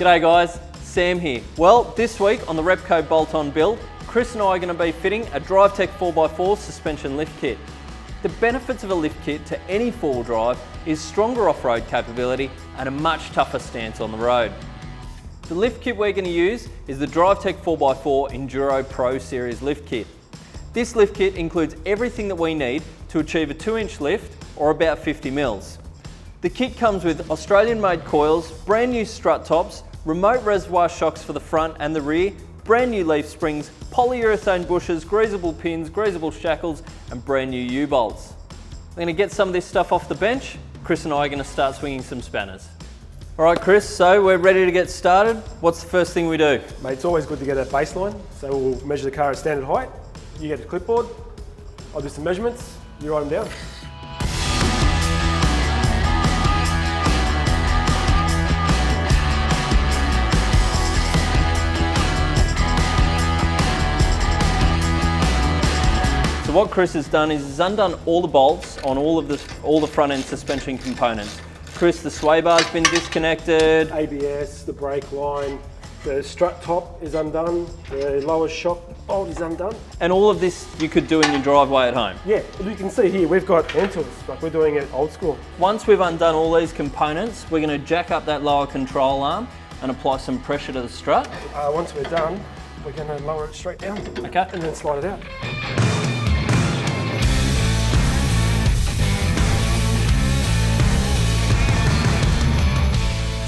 G'day guys, Sam here. Well, this week on the Repco bolt-on build, Chris and I are going to be fitting a Drivetech 4x4 suspension lift kit. The benefits of a lift kit to any four-wheel drive is stronger off-road capability and a much tougher stance on the road. The lift kit we're going to use is the Drivetech 4x4 Enduro Pro Series lift kit. This lift kit includes everything that we need to achieve a 2-inch lift or about 50 mils. The kit comes with Australian-made coils, brand new strut tops, remote reservoir shocks for the front and the rear, brand new leaf springs, polyurethane bushes, greaseable pins, greaseable shackles, and brand new U-bolts. We're going to get some of this stuff off the bench. Chris and I are going to start swinging some spanners. All right, Chris, so we're ready to get started. What's the first thing we do? Mate, it's always good to get a baseline. So we'll measure the car at standard height. You get a clipboard. I'll do some measurements. You write them down. So what Chris has done is he's undone all the bolts on all the front end suspension components. Chris, the sway bar's been disconnected. ABS, the brake line, the strut top is undone, the lower shock bolt is undone. And all of this you could do in your driveway at home. Yeah, you can see here we've got hand tools, like we're doing it old school. Once we've undone all these components, we're going to jack up that lower control arm and apply some pressure to the strut. Once we're done, we're going to lower it straight down. Okay. And then slide it out.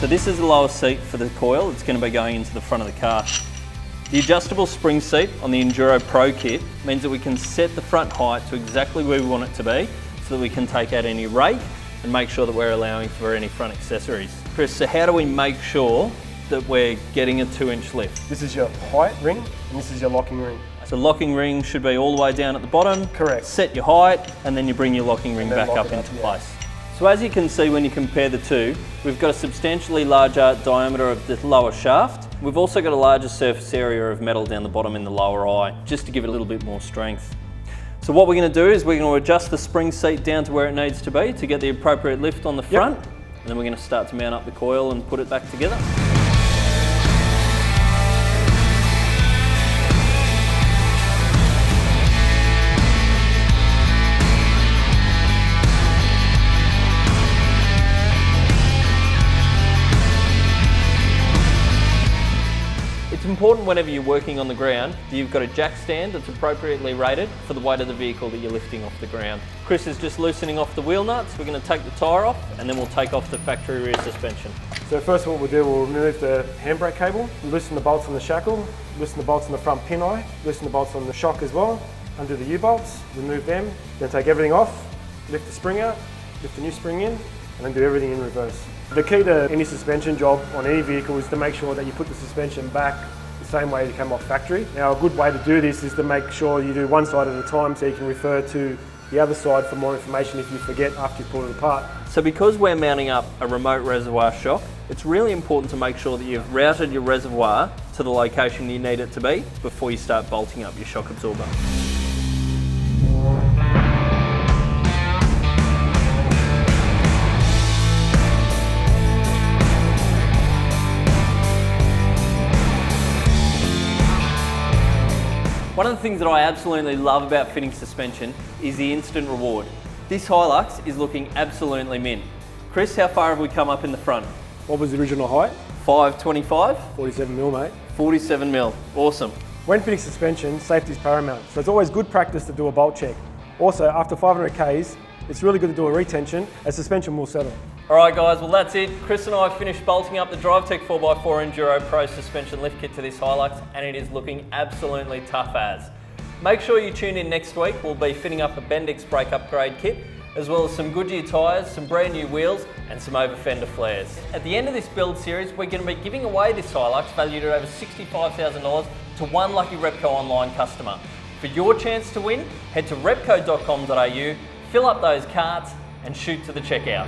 So this is the lower seat for the coil. It's going to be going into the front of the car. The adjustable spring seat on the Enduro Pro kit means that we can set the front height to exactly where we want it to be so that we can take out any rake and make sure that we're allowing for any front accessories. Chris, so how do we make sure that we're getting a 2-inch lift? This is your height ring and this is your locking ring. So locking ring should be all the way down at the bottom. Correct. Set your height and then you bring your locking ring back up into place. So as you can see when you compare the two, we've got a substantially larger diameter of the lower shaft. We've also got a larger surface area of metal down the bottom in the lower eye, just to give it a little bit more strength. So what we're going to do is we're going to adjust the spring seat down to where it needs to be to get the appropriate lift on the front. And then we're going to start to mount up the coil and put it back together. It's important whenever you're working on the ground that you've got a jack stand that's appropriately rated for the weight of the vehicle that you're lifting off the ground. Chris is just loosening off the wheel nuts. We're going to take the tyre off and then we'll take off the factory rear suspension. So first what we'll do, we'll remove the handbrake cable, loosen the bolts on the shackle, loosen the bolts on the front pin eye, loosen the bolts on the shock as well, undo the U-bolts, remove them, then take everything off, lift the spring out, lift the new spring in, and then do everything in reverse. The key to any suspension job on any vehicle is to make sure that you put the suspension back the same way it came off factory. Now a good way to do this is to make sure you do one side at a time so you can refer to the other side for more information if you forget after you pull it apart. So because we're mounting up a remote reservoir shock, it's really important to make sure that you've routed your reservoir to the location you need it to be before you start bolting up your shock absorber. One of the things that I absolutely love about fitting suspension is the instant reward. This Hilux is looking absolutely mint. Chris, how far have we come up in the front? What was the original height? 525? 47 mil, mate. 47 mil, awesome. When fitting suspension, safety is paramount, so it's always good practice to do a bolt check. Also, after 500 Ks, it's really good to do a retention, as suspension will settle. All right guys, well that's it. Chris and I have finished bolting up the Drivetech 4x4 Enduro Pro suspension lift kit to this Hilux and it is looking absolutely tough as. Make sure you tune in next week. We'll be fitting up a Bendix brake upgrade kit as well as some Goodyear tyres, some brand new wheels and some over fender flares. At the end of this build series, we're going to be giving away this Hilux valued at over $65,000 to one lucky Repco online customer. For your chance to win, head to repco.com.au, fill up those carts and shoot to the checkout.